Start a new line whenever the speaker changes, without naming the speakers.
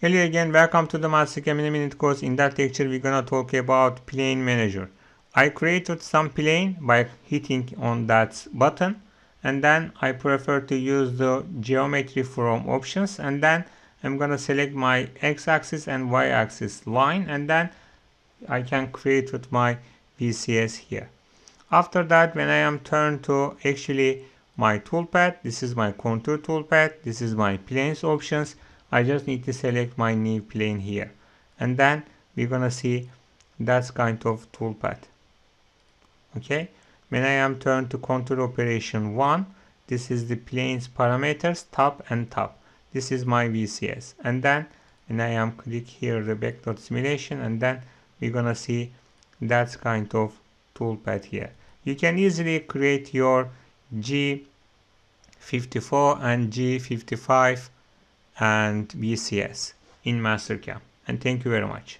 Hello again, welcome to the Mastercam in a Minute course. In that lecture we're gonna talk about plane manager. I created some plane by hitting on that button, and then I prefer to use the geometry from options, and then I'm gonna select my x-axis and y-axis line, and then I can create with my VCS here. After that, when I am turned to actually my toolpath, this is my contour toolpath, this is my planes options. I just need to select my new plane here, and then we're gonna see that's kind of toolpath. Okay, when I am turned to contour operation 1, this is the planes parameters, top and top. This is my VCS, and then when I am click here the backdot simulation, and then we're gonna see that's kind of toolpath here. You can easily create your G54 and G55 and VCS in Mastercam. And thank you very much.